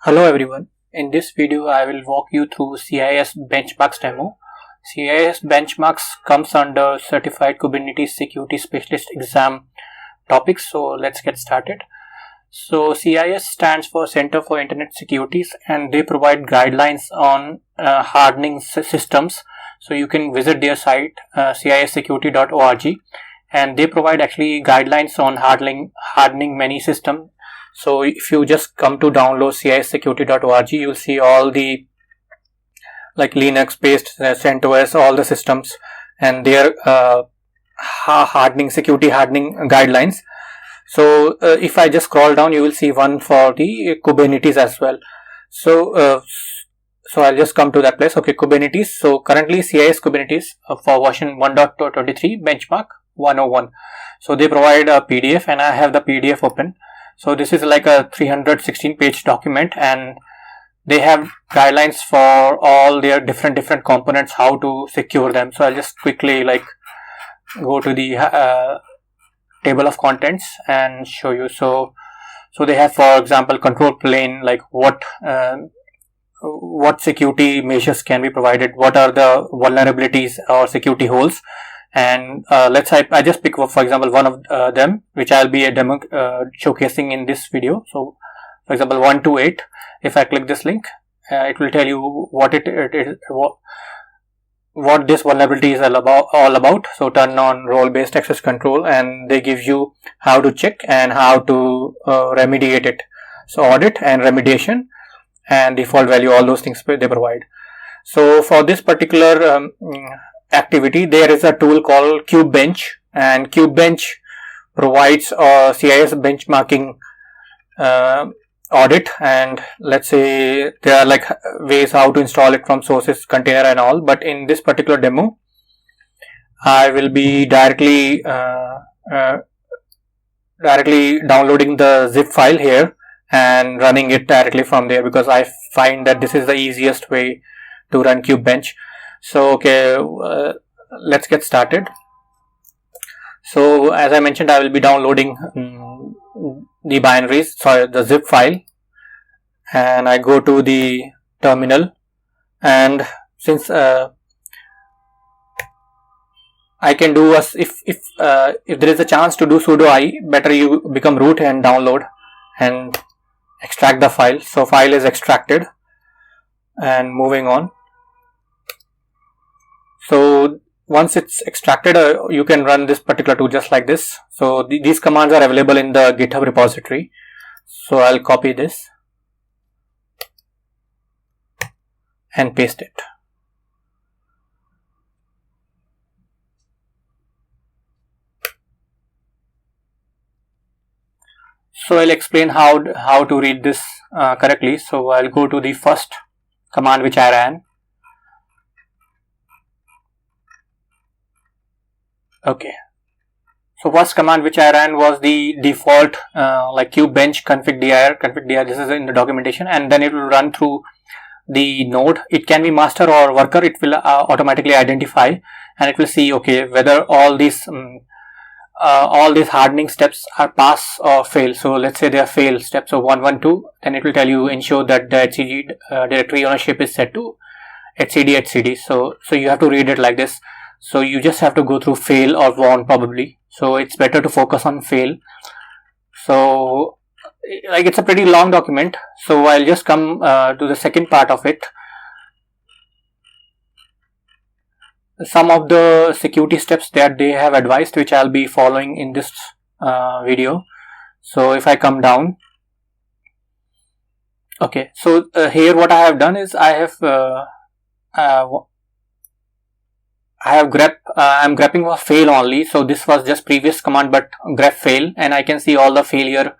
Hello everyone. In this video I will walk you through CIS benchmarks demo. CIS benchmarks comes under Certified Kubernetes Security Specialist exam topics. So let's get started. So CIS stands for Center for Internet Securities and they provide guidelines on hardening systems. So you can visit their site cissecurity.org and they provide actually guidelines on hardening many systems. So if you just come to download cissecurity.org, you'll see all the like Linux based CentOS, all the systems and their security hardening guidelines. So if I just scroll down, you will see one for the Kubernetes as well. So I'll just come to that place. Okay, Kubernetes. So currently CIS Kubernetes for version 1.23 benchmark 101. So they provide a PDF and I have the PDF open. So this is like a 316 page document and they have guidelines for all their different components, how to secure them. So I'll just quickly like go to the table of contents and show you. So they have, for example, control plane, like what security measures can be provided, what are the vulnerabilities or security holes. And let's say I just pick, for example, one of them, which I'll be showcasing in this video. So, for example, 128. If I click this link, it will tell you what what this vulnerability is all about. So, turn on role-based access control, and they give you how to check and how to remediate it. So, audit and remediation and default value, all those things they provide. So, for this particular activity, there is a tool called KubeBench, and KubeBench provides a CIS benchmarking audit, and let's say there are like ways how to install it from sources, container and all, but in this particular demo I will be directly downloading the zip file here and running it directly from there, because I find that this is the easiest way to run KubeBench. So okay, let's get started. So as I mentioned, I will be downloading the binaries, sorry, the zip file, and I go to the terminal, and since I can do if there is a chance to do sudo I, better you become root and download and extract the file. So file is extracted, and moving on. So once it's extracted, you can run this particular tool just like this. So these commands are available in the GitHub repository. So I'll copy this and paste it. So I'll explain how to read this correctly. So I'll go to the first command which I ran. Okay, so first command which I ran was the default like kubebench config dir. This is in the documentation, and then it will run through the node. It can be master or worker. It will automatically identify, and it will see okay whether all these hardening steps are pass or fail. So let's say they are fail steps. So 112, then it will tell you ensure that the HCD directory ownership is set to HCD. So you have to read it like this. So you just have to go through fail or warn probably. So it's better to focus on fail. So like it's a pretty long document. So I'll just come to the second part of it. Some of the security steps that they have advised, which I'll be following in this video. So if I come down. Okay, so here what I have done is I have I'm grepping for fail only. So this was just previous command, but grep fail, and I can see all the failure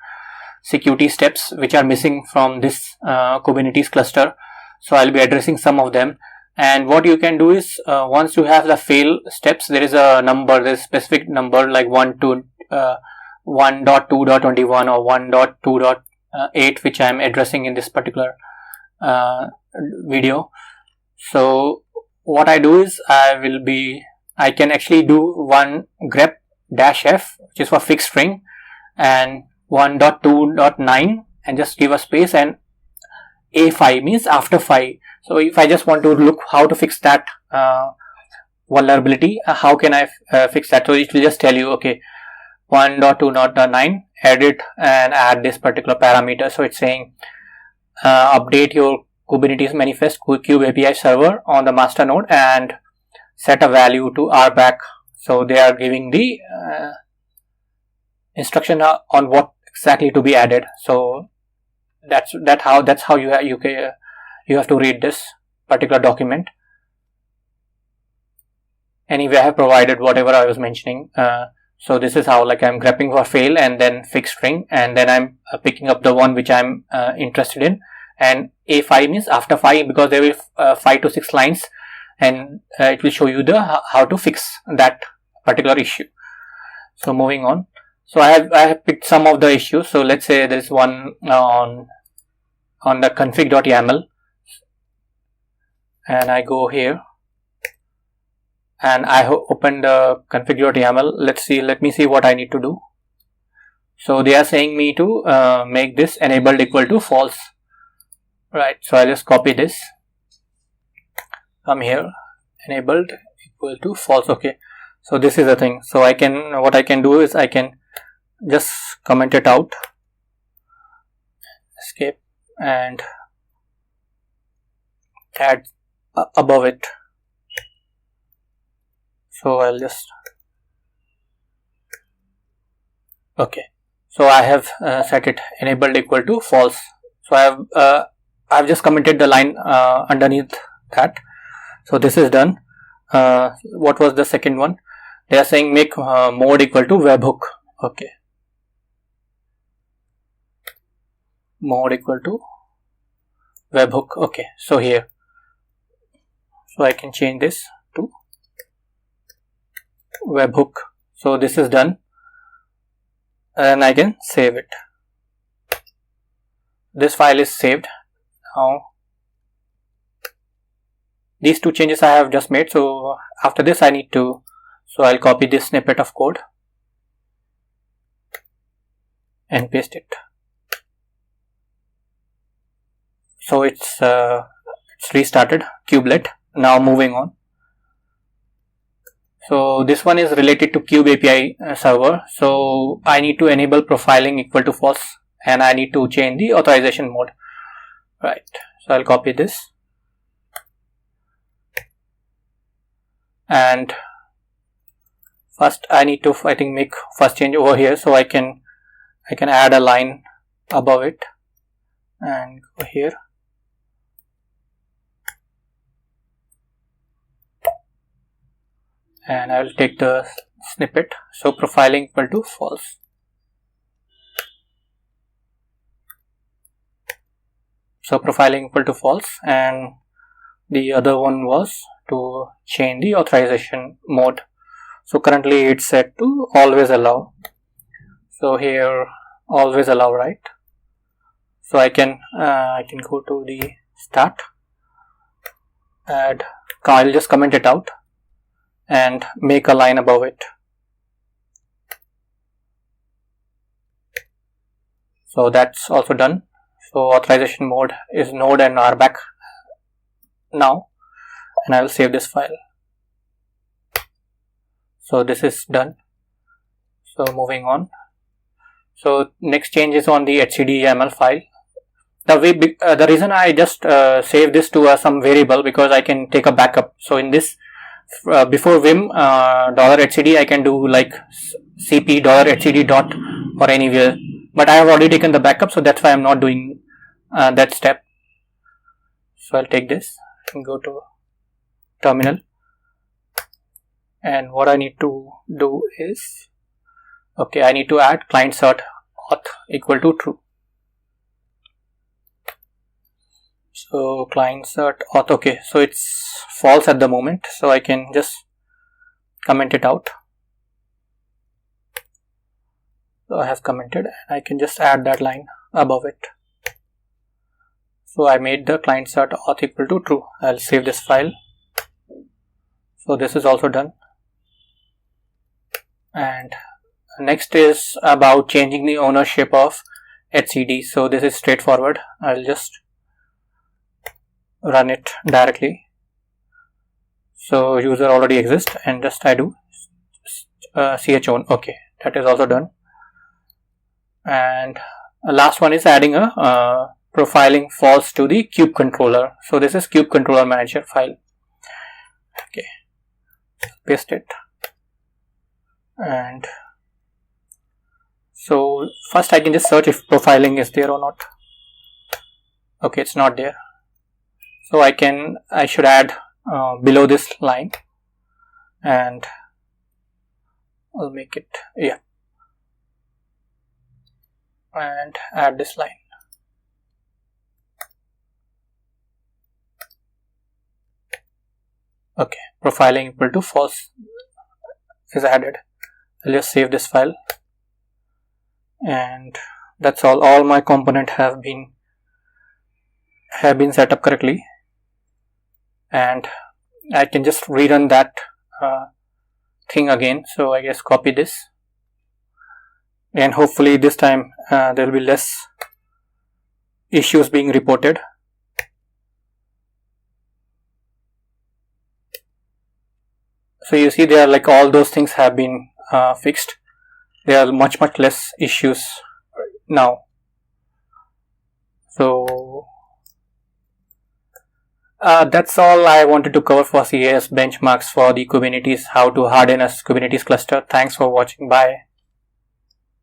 security steps which are missing from this Kubernetes cluster. So I'll be addressing some of them. And what you can do is once you have the fail steps, there is a number, there's a specific number like 1.2.21 or 1.2.8, which I'm addressing in this particular video. So what I do is I can actually do one grep -f, which is for fixed string, and 1.2.9 and just give a space, and A5 means after 5. So if I just want to look how to fix that vulnerability, how can I fix that? So it will just tell you, okay, 1.2.9, edit and add this particular parameter. So it's saying update your Kubernetes manifest Kube API server on the master node and set a value to RBAC. So they are giving the instruction on what exactly to be added. So that's how you have to read this particular document. Anyway, I have provided whatever I was mentioning. So this is how, like, I'm grepping for fail and then fix string, and then I'm picking up the one which I'm interested in. And A5 means after 5, because there will 5 to 6 lines, and it will show you the how to fix that particular issue. So moving on. So I have picked some of the issues. So let's say there is one on the config.yaml, and I go here and I open the config.yaml. Let me see what I need to do. So they are saying me to make this enabled equal to false, right? So I'll just copy this, come here, enabled equal to false. Okay, so this is the thing. So what I can do is I can just comment it out, escape, and add above it. So I'll just, okay, so I have set it enabled equal to false. So I've just commented the line underneath that. So this is done. What was the second one? They are saying make mode equal to webhook. Okay, mode equal to webhook. Okay, so here, so I can change this to webhook. So this is done, and I can save it. This file is saved. Now these two changes I have just made. So after this I need to, so I'll copy this snippet of code and paste it. So it's restarted kubelet. Now moving on. So this one is related to Kube API server. So I need to enable profiling equal to false, and I need to change the authorization mode, right? So I'll copy this, and first I need to, I think, make first change over here. So I can add a line above it and go here. And I will take the snippet. So profiling equal to false. So profiling equal to false, and the other one was to change the authorization mode. So currently it's set to always allow. So here always allow, right? So I can go to the start, add, I'll just comment it out and make a line above it. So that's also done. So authorization mode is node and RBAC now, and I will save this file. So this is done. So moving on. So next change is on the HCD YAML file. The reason I just save this to some variable, because I can take a backup. So in this, before vim $HCD, I can do like cp $HCD dot or anywhere, but I have already taken the backup, so that's why I'm not doing that step. So I'll take this and go to terminal, and what I need to do is, okay, I need to add client cert auth equal to true. So client cert auth, okay, so it's false at the moment, so I can just comment it out. So I have commented, and I can just add that line above it. So I made the client cert auth equal to true. I'll save this file. So this is also done. And next is about changing the ownership of HCD. So this is straightforward. I'll just run it directly. So user already exists, and just I do chown. Okay, that is also done. And last one is adding a profiling false to the kube controller. So this is kube controller manager file. Okay, paste it. And so first I can just search if profiling is there or not. Okay, it's not there. So I should add below this line, and I'll make it, yeah, and add this line. Okay, profiling equal to false is added. I'll just save this file, and that's all my component have been set up correctly, and I can just rerun that thing again. So I guess copy this, and hopefully this time there will be less issues being reported. So you see there, like, all those things have been fixed. There are much less issues now. So that's all I wanted to cover for CIS benchmarks for the Kubernetes, how to harden a Kubernetes cluster. Thanks for watching. Bye.